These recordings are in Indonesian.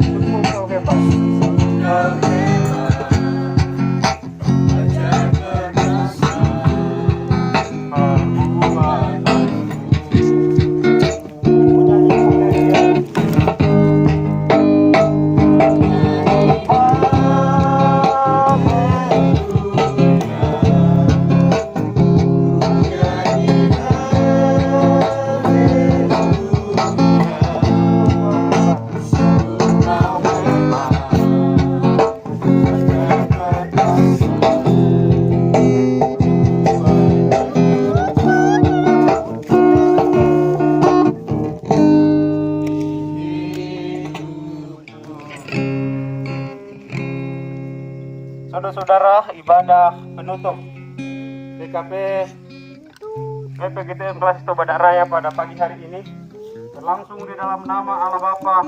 Untuk kau bebas. Saudara-saudara, ibadah penutup PKP PPGTM Kelas Badak Raya pada pagi hari ini berlangsung di dalam nama Allah Bapa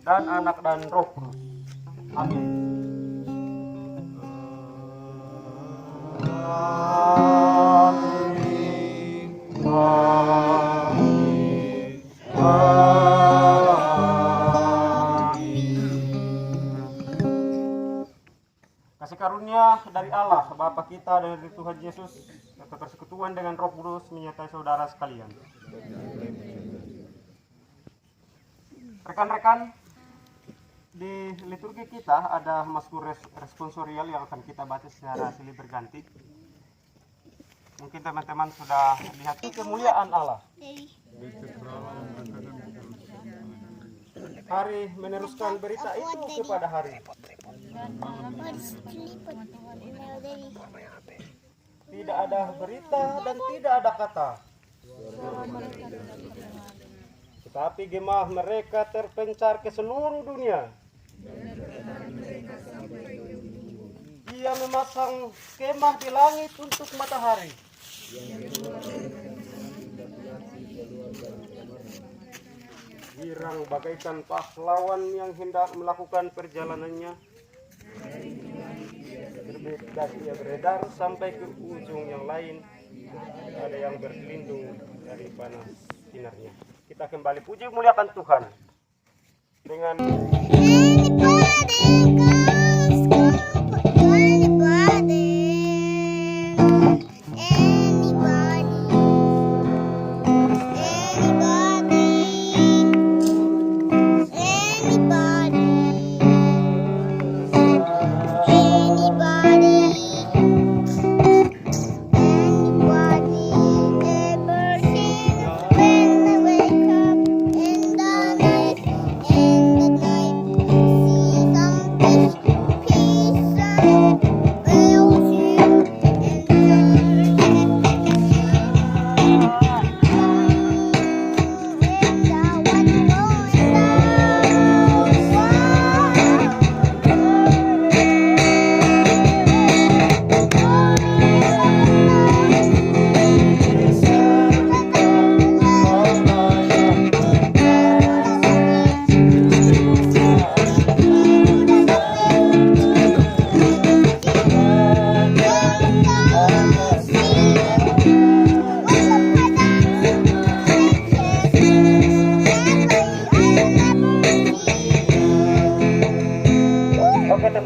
dan Anak dan Roh Kudus. Amin. Kasih karunia dari Allah Bapa kita dan dari Tuhan Yesus serta persekutuan dengan Roh Kudus menyertai saudara sekalian. Rekan-rekan, di liturgi kita ada mazmur responsorial yang akan kita baca secara silih berganti. Mungkin teman-teman sudah lihat kemuliaan Allah. Hari meneruskan berita itu kepada hari. Tidak ada berita dan tidak ada kata. Tetapi gemah mereka terpencar ke seluruh dunia. Ia memasang kemah di langit untuk matahari. Girang bagaikan pahlawan yang hendak melakukan perjalanannya. Dan ia beredar sampai ke ujung yang lain. Ada yang berlindung dari panas sinarnya. Kita kembali puji muliakan Tuhan dengan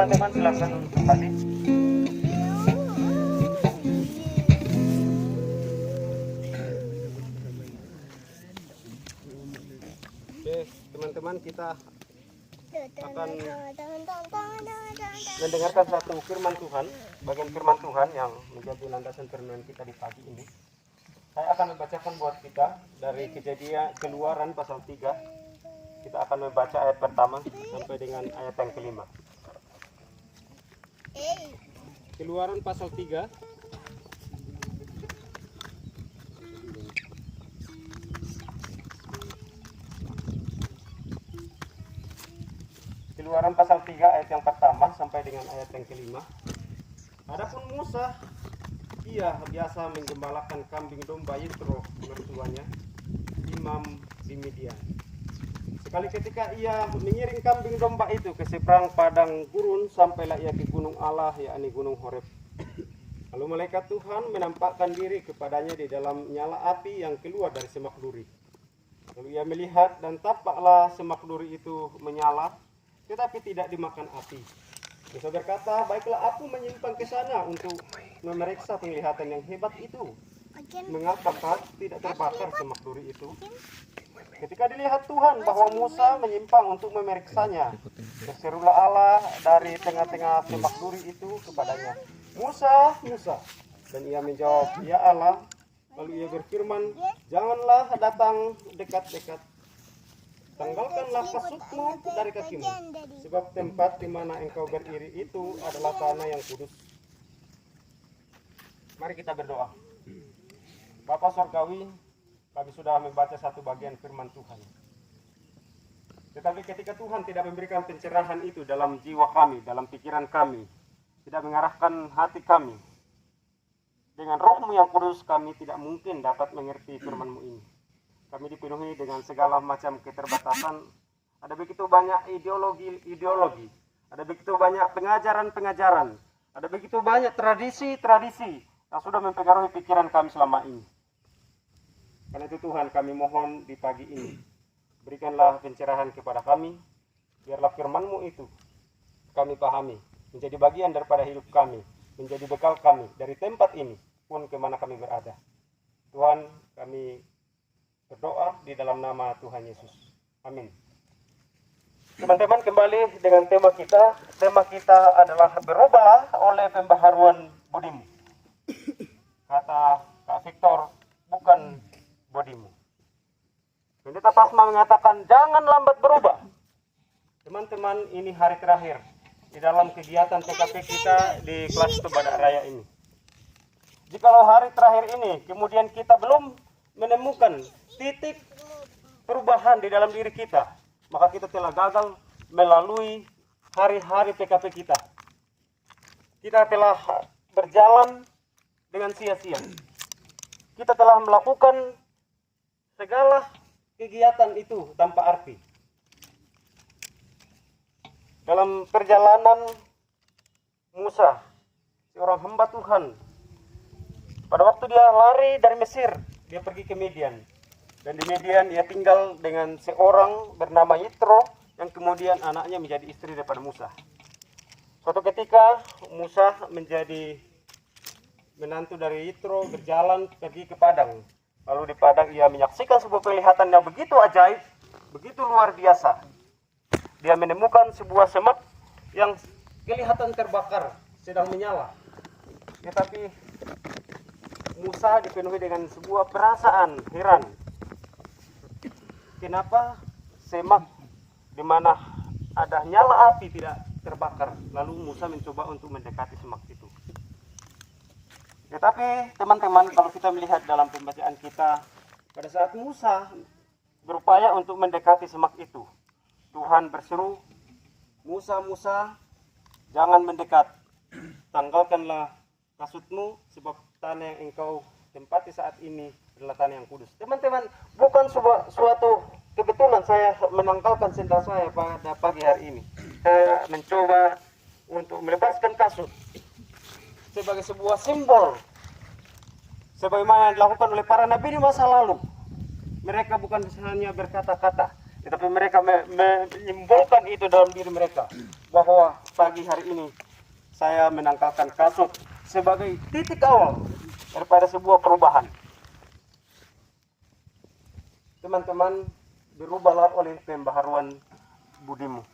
teman-teman silakan untuk kembali. Oke, teman-teman, kita akan mendengarkan satu firman Tuhan, bagian firman Tuhan yang menjadi landasan firman kita di pagi ini. Saya akan membacakan buat kita dari Kejadian Keluaran pasal 3. Kita akan membaca ayat pertama sampai dengan ayat yang kelima. Keluaran pasal 3 Keluaran pasal 3 ayat yang pertama sampai dengan ayat yang kelima. Adapun Musa, ia biasa menggembalakan kambing domba Yitro mertuanya, imam di Midian. Sekali ketika ia mengiring kambing domba itu ke seberang padang gurun, sampailah ia ke gunung Allah, yakni gunung Horeb. Lalu malaikat Tuhan menampakkan diri kepadanya di dalam nyala api yang keluar dari semak duri. Lalu ia melihat dan tampaklah semak duri itu menyala, tetapi tidak dimakan api. Musa berkata, baiklah aku menyimpang ke sana untuk memeriksa penglihatan yang hebat itu. Mengapakah tidak terbakar semak duri itu? Ketika dilihat Tuhan bahwa Musa menyimpang untuk memeriksanya, berserulah Allah dari tengah-tengah semak duri itu kepadanya, Musa, Musa. Dan ia menjawab, ya Allah. Lalu ia berfirman, janganlah datang dekat-dekat. Tanggalkanlah kasutmu dari kakimu, sebab tempat di mana engkau berdiri itu adalah tanah yang kudus. Mari kita berdoa. Bapa Surgawi, kami sudah membaca satu bagian firman Tuhan. Tetapi ketika Tuhan tidak memberikan pencerahan itu dalam jiwa kami, dalam pikiran kami, tidak mengarahkan hati kami, dengan Roh-Mu yang kudus kami tidak mungkin dapat mengerti firman-Mu ini. Kami dipenuhi dengan segala macam keterbatasan. Ada begitu banyak ideologi, ada begitu banyak pengajaran-pengajaran, ada begitu banyak tradisi-tradisi yang sudah mempengaruhi pikiran kami selama ini. Karena itu Tuhan, kami mohon di pagi ini, berikanlah pencerahan kepada kami, biarlah firman-Mu itu kami pahami, menjadi bagian daripada hidup kami, menjadi bekal kami dari tempat ini pun kemana kami berada. Tuhan, kami berdoa di dalam nama Tuhan Yesus. Amin. Teman-teman, kembali dengan tema kita. Tema kita adalah berubahlah oleh pembaharuan budimu. Kata Kak Victor, bukan budimu. Pendeta Pasma mengatakan, jangan lambat berubah. Teman-teman, ini hari terakhir di dalam kegiatan TKP kita di kelas Badak Raya ini. Jikalau hari terakhir ini, kemudian kita belum menemukan titik perubahan di dalam diri kita, maka kita telah gagal melalui hari-hari PKP kita. Kita telah berjalan dengan sia-sia. Kita telah melakukan segala kegiatan itu tanpa arti. Dalam perjalanan Musa, seorang hamba Tuhan, pada waktu dia lari dari Mesir, dia pergi ke Midian. Dan di Midian ia tinggal dengan seorang bernama Yitro, yang kemudian anaknya menjadi istri daripada Musa. Suatu ketika Musa menjadi menantu dari Yitro, berjalan pergi ke padang. Lalu di padang ia menyaksikan sebuah penglihatan yang begitu ajaib, begitu luar biasa. Dia menemukan sebuah semak yang kelihatan terbakar, sedang menyala. Tetapi Musa dipenuhi dengan sebuah perasaan heran. Kenapa semak di mana ada nyala api tidak terbakar? Lalu Musa mencoba untuk mendekati semak itu. Tetapi teman-teman, kalau kita melihat dalam pembacaan kita, pada saat Musa berupaya untuk mendekati semak itu, Tuhan berseru, Musa, Musa, jangan mendekat. Tanggalkanlah kasutmu, sebab tanah yang engkau tempati saat ini adalah tanah yang kudus. Teman-teman, bukan suatu kebetulan saya menanggalkan sendal saya pada pagi hari ini. Saya mencoba untuk melepaskan kasut sebagai sebuah simbol, sebagaimana yang dilakukan oleh para nabi di masa lalu. Mereka bukan hanya berkata-kata, tetapi mereka menyimbolkan itu dalam diri mereka, bahwa pagi hari ini saya menanggalkan kasut sebagai titik awal daripada sebuah perubahan. Teman-teman, berubahlah oleh pembaharuan budimu.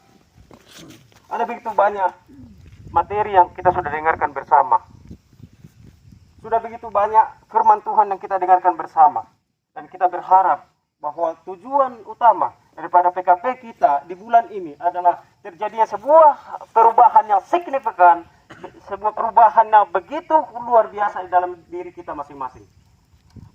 Ada begitu banyak materi yang kita sudah dengarkan bersama. Sudah begitu banyak firman Tuhan yang kita dengarkan bersama. Dan kita berharap bahwa tujuan utama daripada PKP kita di bulan ini adalah terjadinya sebuah perubahan yang signifikan, sebuah perubahan yang begitu luar biasa di dalam diri kita masing-masing.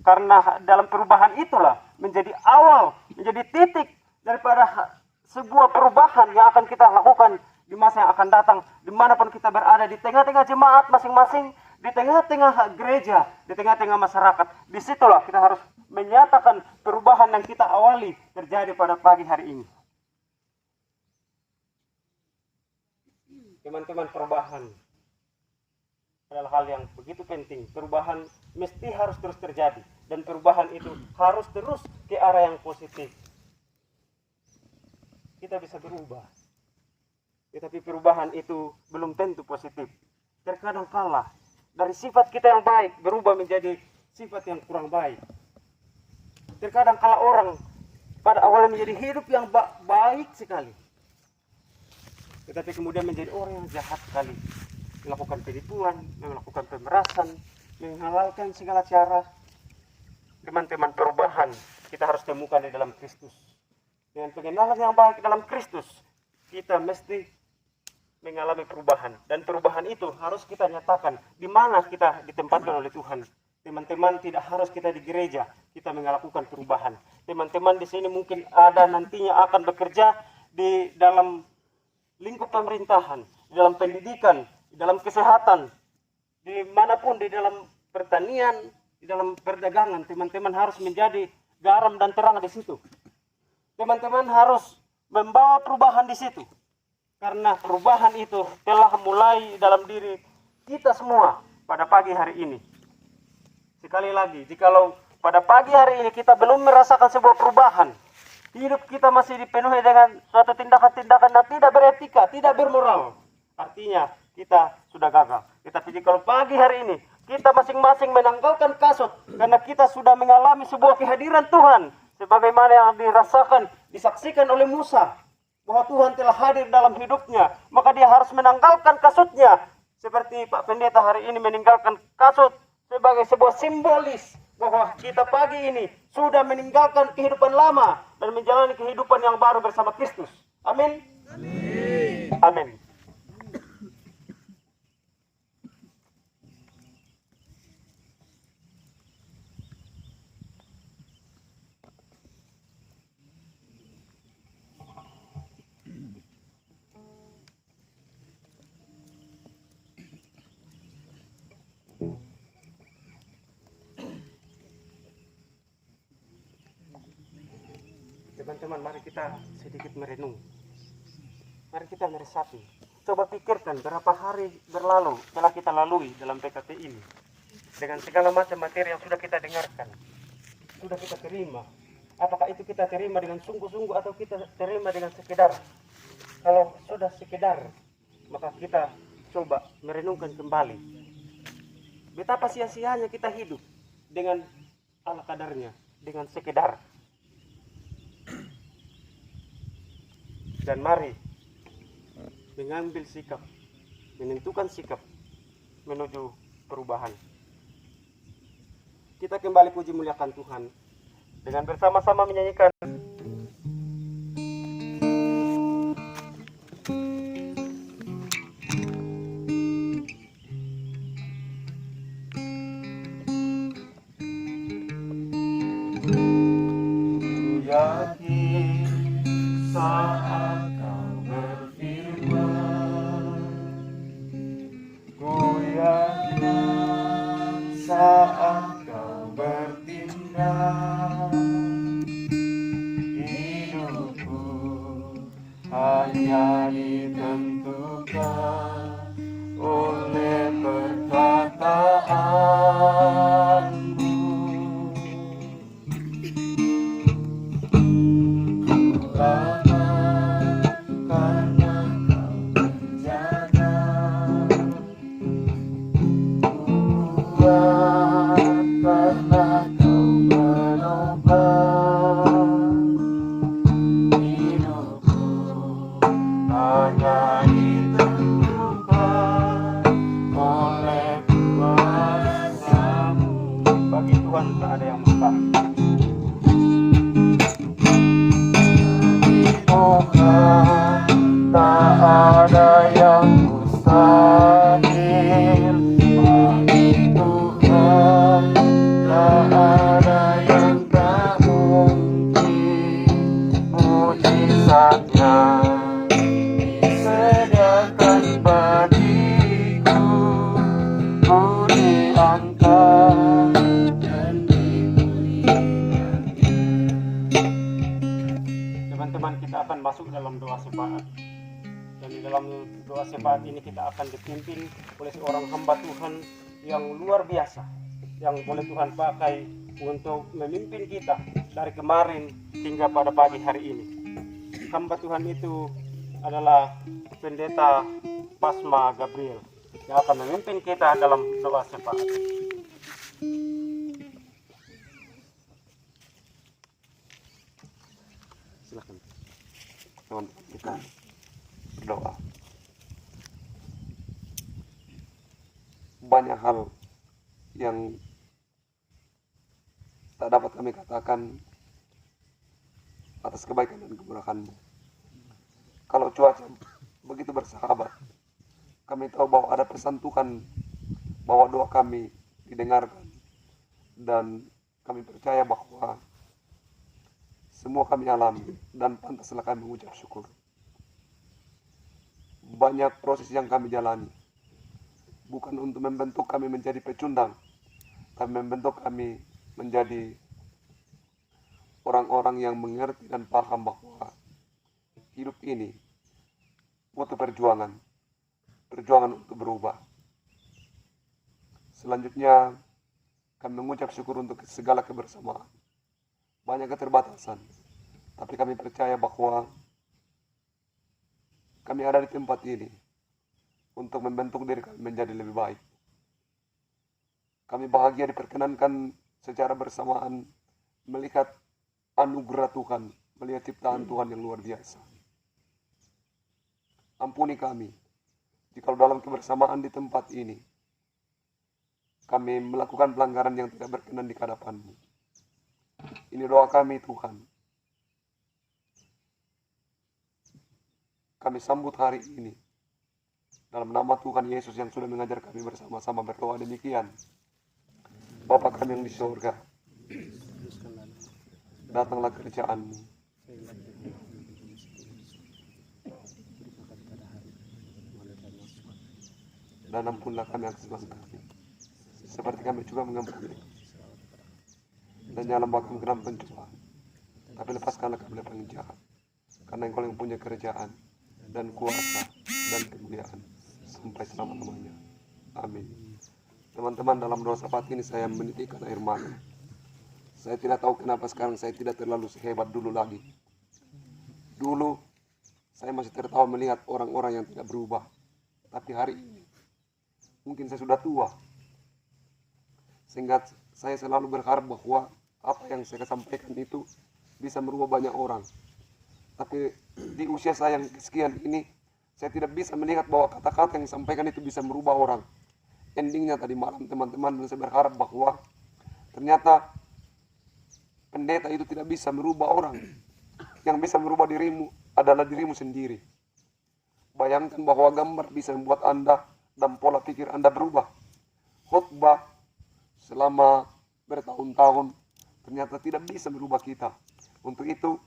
Karena dalam perubahan itulah menjadi awal, menjadi titik daripada sebuah perubahan yang akan kita lakukan di masa yang akan datang, dimanapun kita berada, di tengah-tengah jemaat masing-masing, di tengah-tengah gereja, di tengah-tengah masyarakat. Disitulah kita harus menyatakan perubahan yang kita awali terjadi pada pagi hari ini. Teman-teman, perubahan adalah hal yang begitu penting. Perubahan mesti harus terus terjadi. dan perubahan itu harus terus ke arah yang positif. Kita bisa berubah, tetapi perubahan itu belum tentu positif. Terkadang kala dari sifat kita yang baik berubah menjadi sifat yang kurang baik. Terkadang kala orang pada awalnya menjadi hidup yang baik sekali, tetapi kemudian menjadi orang yang jahat sekali, melakukan penipuan, melakukan pemerasan, menghalalkan segala cara. Teman-teman, perubahan kita harus temukan di dalam Kristus. Dengan pengenalan yang baik dalam Kristus, kita mesti mengalami perubahan. Dan perubahan itu harus kita nyatakan di mana kita ditempatkan oleh Tuhan. Teman-teman, tidak harus kita di gereja kita melakukan perubahan. Teman-teman di sini mungkin ada nantinya akan bekerja di dalam lingkup pemerintahan, di dalam pendidikan, di dalam kesehatan, dimanapun, di dalam pertanian, di dalam perdagangan. Teman-teman harus menjadi garam dan terang di situ. Teman-teman harus membawa perubahan di situ, karena perubahan itu telah mulai dalam diri kita semua pada pagi hari ini. Sekali lagi, jikalau pada pagi hari ini kita belum merasakan sebuah perubahan, hidup kita masih dipenuhi dengan suatu tindakan-tindakan yang tidak beretika, tidak bermoral, artinya kita sudah gagal. Tetapi jikalau pagi hari ini kita masing-masing menanggalkan kasut, karena kita sudah mengalami sebuah kehadiran Tuhan, sebagaimana yang dirasakan, disaksikan oleh Musa, bahwa Tuhan telah hadir dalam hidupnya, maka dia harus menanggalkan kasutnya. Seperti Pak Pendeta hari ini meninggalkan kasut sebagai sebuah simbolis bahwa kita pagi ini sudah meninggalkan kehidupan lama dan menjalani kehidupan yang baru bersama Kristus. Amin. Amin. Amin. Teman-teman, mari kita sedikit merenung. Mari kita meresapi. Coba pikirkan berapa hari berlalu telah kita lalui dalam PKP ini. Dengan segala macam materi yang sudah kita dengarkan, sudah kita terima. Apakah itu kita terima dengan sungguh-sungguh atau kita terima dengan sekedar? Kalau sudah sekedar, maka kita coba merenungkan kembali. Betapa sia-sianya kita hidup dengan ala kadarnya, dengan sekedar. Dan mari mengambil sikap, menentukan sikap menuju perubahan. Kita kembali puji muliakan Tuhan dengan bersama-sama menyanyikan saat kau berfirman, goyahkan saat kau bertindak, hidupku hanya ditentukan oleh perkataanmu. Karena kau menopang hidupku, hanya ditentukan oleh kuasa-Mu. Bagi Tuhan tak ada yang mustahil. Tuhan tak ada yang mustahil. Bagi Tuhan tak ada yang tak mungkin. Mujizatnya disediakan bagiku, ku diangkat dan dimuliakan. Teman-teman, kita akan masuk dalam doa syafaat. Dan di dalam doa syafaat ini kita akan dipimpin oleh seorang hamba Tuhan yang luar biasa, yang boleh Tuhan pakai untuk memimpin kita dari kemarin hingga pada pagi hari ini. Hamba Tuhan itu adalah Pendeta Pasma Gabriel yang akan memimpin kita dalam doa syafaat. Silakan teman-teman kita berdoa. Banyak hal yang tak dapat kami katakan atas kebaikan dan kemurahan-Mu. Kalau cuaca begitu bersahabat, kami tahu bahwa ada pesan Tuhan, bahwa doa kami didengarkan, dan kami percaya bahwa semua kami alami dan pantaslah kami mengucap syukur. Banyak proses yang kami jalani, bukan untuk membentuk kami menjadi pecundang, tapi membentuk kami menjadi orang-orang yang mengerti dan paham bahwa hidup ini butuh perjuangan untuk berubah. Selanjutnya, kami mengucap syukur untuk segala kebersamaan. Banyak keterbatasan, tapi kami percaya bahwa kami ada di tempat ini untuk membentuk diri kami menjadi lebih baik. Kami bahagia diperkenankan secara bersamaan melihat anugerah Tuhan, melihat ciptaan Tuhan yang luar biasa. Ampuni kami, jika dalam kebersamaan di tempat ini, kami melakukan pelanggaran yang tidak berkenan di hadapan-Mu. Ini doa kami Tuhan. Kami sambut hari ini dalam nama Tuhan Yesus yang sudah mengajar kami bersama-sama berdoa demikian. Bapa kami yang di surga, datanglah kerjaan-Mu. Dan ampunlah kami atas dosa kami, seperti kami juga mengampuni. Dan janganlah bawa kami ke dalam pencobaan, tapi lepaskanlah kami dari yang jahat. Karena Engkau yang punya kerajaan dan kuasa dan kemuliaan sampai selama-lamanya. Amin. Teman-teman, dalam doa syafaat ini saya menitikkan air mata. Saya tidak tahu kenapa sekarang saya tidak terlalu sehebat dulu lagi. Dulu saya masih tertawa melihat orang-orang yang tidak berubah. Tapi hari ini mungkin saya sudah tua, sehingga saya selalu berharap bahwa apa yang saya sampaikan itu bisa merubah banyak orang. Tapi di usia saya yang sekian ini, saya tidak bisa melihat bahwa kata-kata yang disampaikan itu bisa merubah orang. Endingnya tadi malam teman-teman, dan saya berharap bahwa ternyata pendeta itu tidak bisa merubah orang. Yang bisa merubah dirimu adalah dirimu sendiri. Bayangkan bahwa gambar bisa membuat Anda dan pola pikir Anda berubah. Khotbah selama bertahun-tahun ternyata tidak bisa merubah kita. Untuk itu,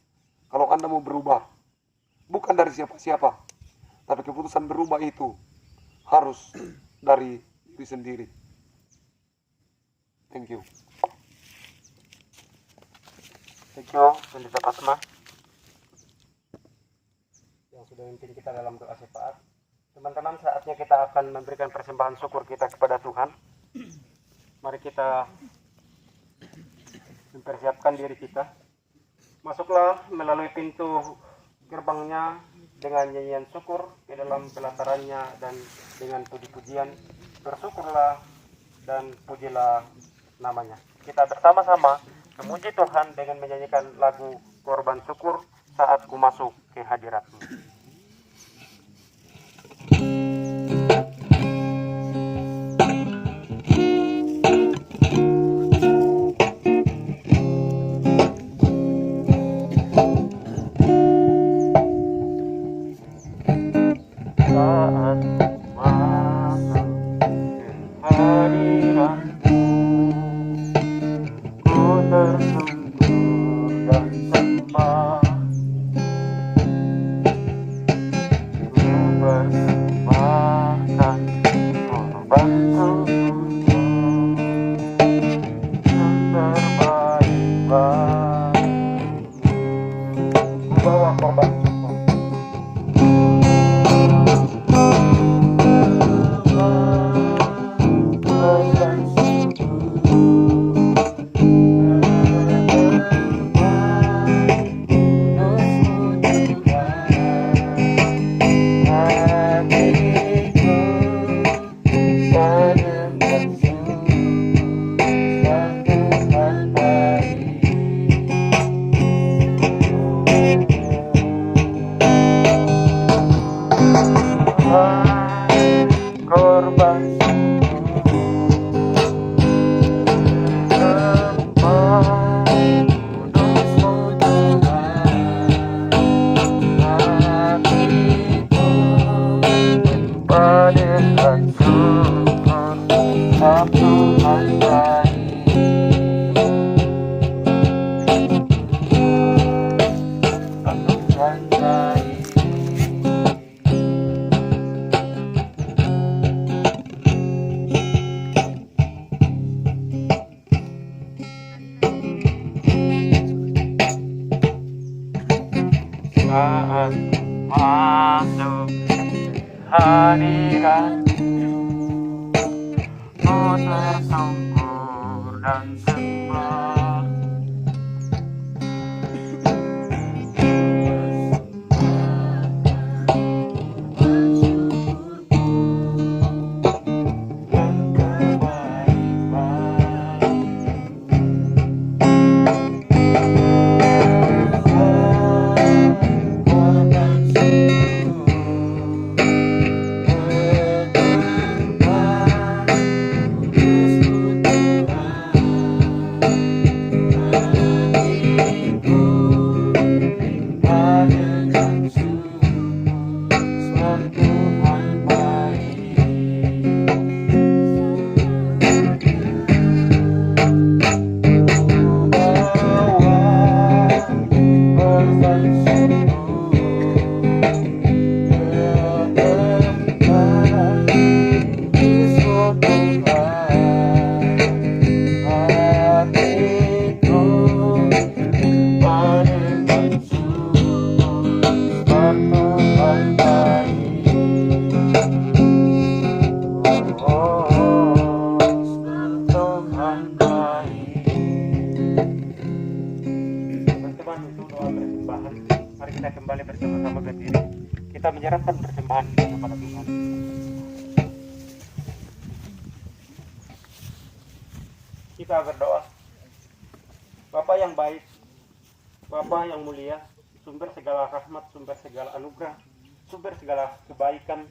kalau Anda mau berubah, bukan dari siapa-siapa, tapi keputusan berubah itu harus dari diri sendiri. Thank you. Thank you, Pendeta Pasma, yang sudah memimpin kita dalam doa syafaat. Teman-teman, saatnya kita akan memberikan persembahan syukur kita kepada Tuhan. Mari kita mempersiapkan diri kita. Masuklah melalui pintu gerbangnya dengan nyanyian syukur di dalam pelatarannya dan dengan puji-pujian. Bersyukurlah dan pujilah namanya. Kita bersama-sama memuji Tuhan dengan menyanyikan lagu Korban Syukur Saat Ku Masuk ke Hadirat-Mu. Saat masuk hadirat ku tersungkur dan sembah dan Mari kita kembali bersama-sama berdiri. Kita menyerahkan persembahan kita kepada Tuhan. Kita berdoa. Bapa yang baik, Bapa yang mulia, sumber segala rahmat, sumber segala anugerah, sumber segala kebaikan.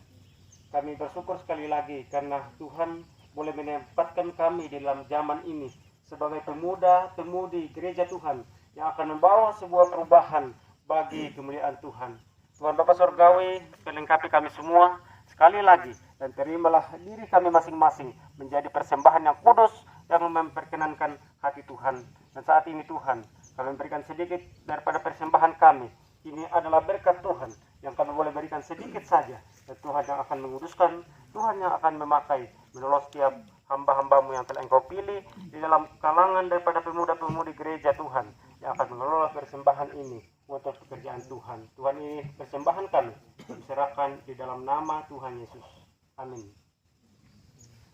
Kami bersyukur sekali lagi karena Tuhan boleh menempatkan kami di dalam zaman ini sebagai pemuda-pemudi gereja Tuhan yang akan membawa sebuah perubahan bagi kemuliaan Tuhan. Tuhan Bapa Surgawi, melengkapi kami semua sekali lagi, dan terimalah diri kami masing-masing menjadi persembahan yang kudus yang memperkenankan hati Tuhan. Dan saat ini Tuhan, kami memberikan sedikit daripada persembahan kami. Ini adalah berkat Tuhan yang kami boleh berikan sedikit saja, dan Tuhan yang akan menguduskan, Tuhan yang akan memakai menolong setiap hamba-hambamu yang telah Engkau pilih di dalam kalangan daripada pemuda-pemudi gereja Tuhan yang akan mengelola persembahan ini untuk pekerjaan Tuhan. Tuhan, ini persembahan kami diserahkan di dalam nama Tuhan Yesus. Amin.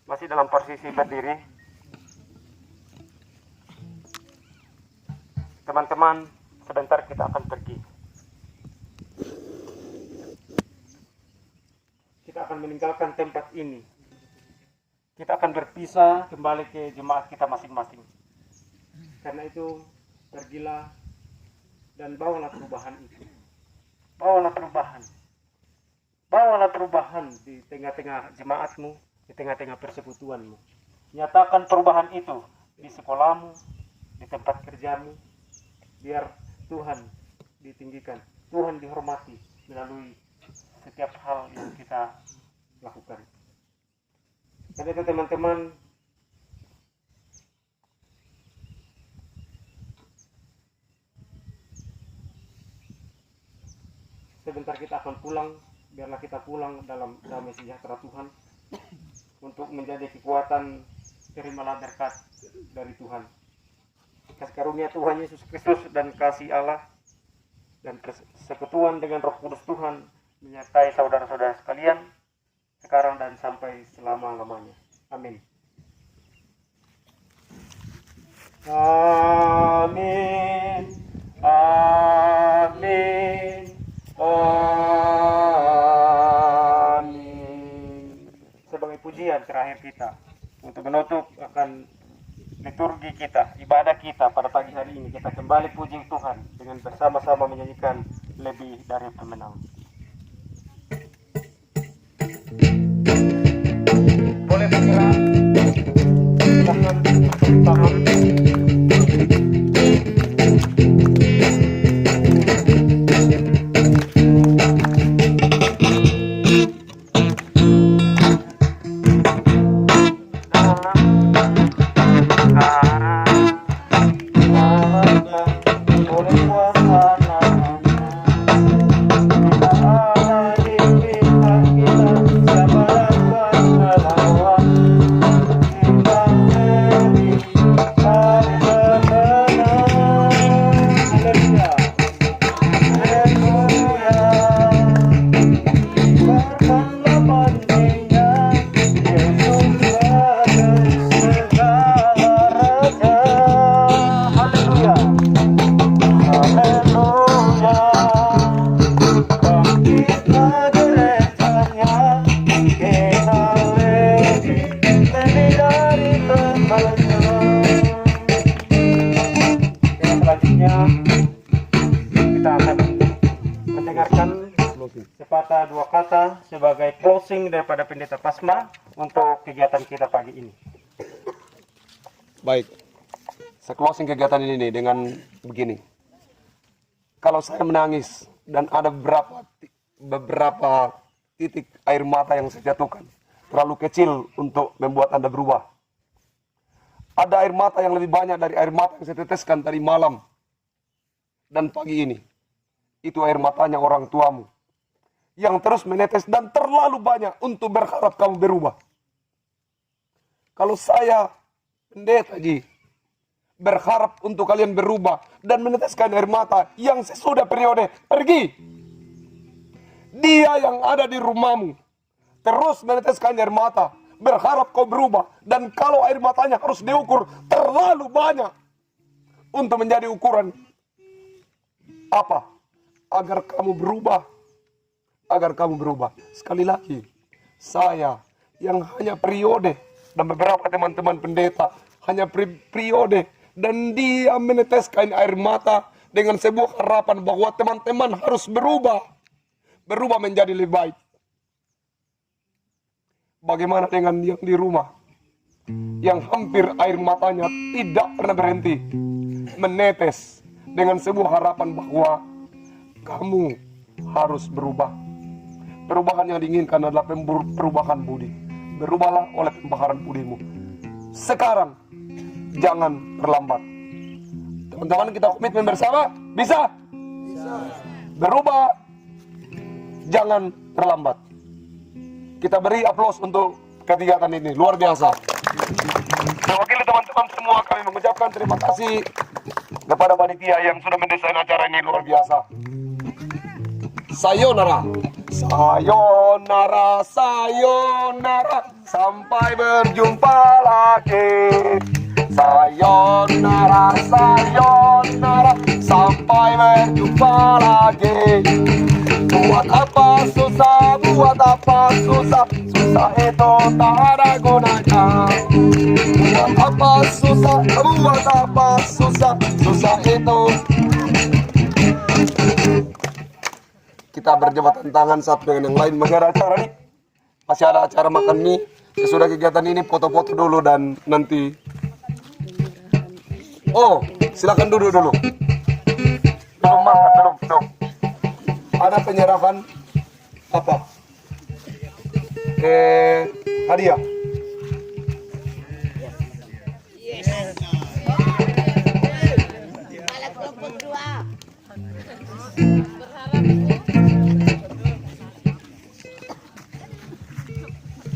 Masih dalam posisi berdiri. Teman-teman, sebentar kita akan pergi. Kita akan meninggalkan tempat ini. Kita akan berpisah kembali ke jemaat kita masing-masing. Karena itu, pergilah dan bawalah perubahan itu. Bawalah perubahan. Bawalah perubahan di tengah-tengah jemaatmu, di tengah-tengah persekutuanmu. Nyatakan perubahan itu di sekolahmu, di tempat kerjamu. Biar Tuhan ditinggikan, Tuhan dihormati melalui setiap hal yang kita lakukan. Dan itu teman-teman, sebentar kita akan pulang. Biarlah kita pulang dalam damai sejahtera Tuhan untuk menjadi kekuatan. Terimalah berkat dari Tuhan, kasih karunia Tuhan Yesus Kristus dan kasih Allah dan persekutuan dengan Roh Kudus Tuhan menyertai saudara-saudara sekalian sekarang dan sampai selama-lamanya. Amin. Amin. Amin. Amin. Sebagai pujian terakhir kita untuk menutup akan liturgi kita, ibadah kita pada pagi hari ini, kita kembali puji Tuhan dengan bersama-sama menyanyikan Lebih Dari Pemenang. Boleh bergerak, tangan bertepuk tangan. Oleh kuasa nama mendengarkan sepatah dua kata sebagai closing daripada Pendeta Pasma untuk kegiatan kita pagi ini. Baik, saya closing kegiatan ini nih dengan begini. Kalau saya menangis dan ada beberapa titik air mata yang saya jatuhkan, terlalu kecil untuk membuat Anda berubah. Ada air mata yang lebih banyak dari air mata yang saya teteskan tadi malam dan pagi ini. Itu air matanya orang tuamu yang terus menetes dan terlalu banyak untuk berharap kamu berubah. Kalau saya, Pendeta Ji, berharap untuk kalian berubah dan meneteskan air mata yang sesudah periode pergi. Dia yang ada di rumahmu terus meneteskan air mata, berharap kau berubah, dan kalau air matanya harus diukur terlalu banyak untuk menjadi ukuran apa? Agar kamu berubah. Agar kamu berubah. Sekali lagi, saya yang hanya periode dan beberapa teman-teman pendeta hanya periode, dan dia meneteskan air mata dengan sebuah harapan bahwa teman-teman harus berubah menjadi lebih baik. Bagaimana dengan yang di rumah yang hampir air matanya tidak pernah berhenti menetes dengan sebuah harapan bahwa kamu harus berubah. Perubahan yang diinginkan adalah perubahan budi. Berubahlah oleh pembaharan budimu sekarang, jangan terlambat. Teman-teman, kita komitmen bersama, bisa? Berubah, jangan terlambat. Kita beri aplaus untuk kegiatan ini, luar biasa. Mewakili teman-teman semua, kami mengucapkan terima kasih kepada panitia yang sudah mendesain acara ini, luar biasa. Sayonara, sayonara, sayonara, sampai berjumpa lagi. Sayonara, sayonara, sampai berjumpa lagi. Buat apa susah, buat apa susah, susah itu tak ada gunanya. Buat apa susah, buat apa susah, susah itu. Kita berjabatan tangan satu dengan yang lain. Masih ada acara nih, masih ada acara makan mie. Sesudah kegiatan ini foto-foto dulu dan nanti. Oh, silakan duduk dulu. Belum makan, belum. Ada penyerahan apa? Hadiah.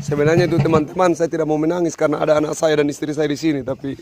Sebenarnya itu teman-teman, saya tidak mau menangis karena ada anak saya dan istri saya di sini, tapi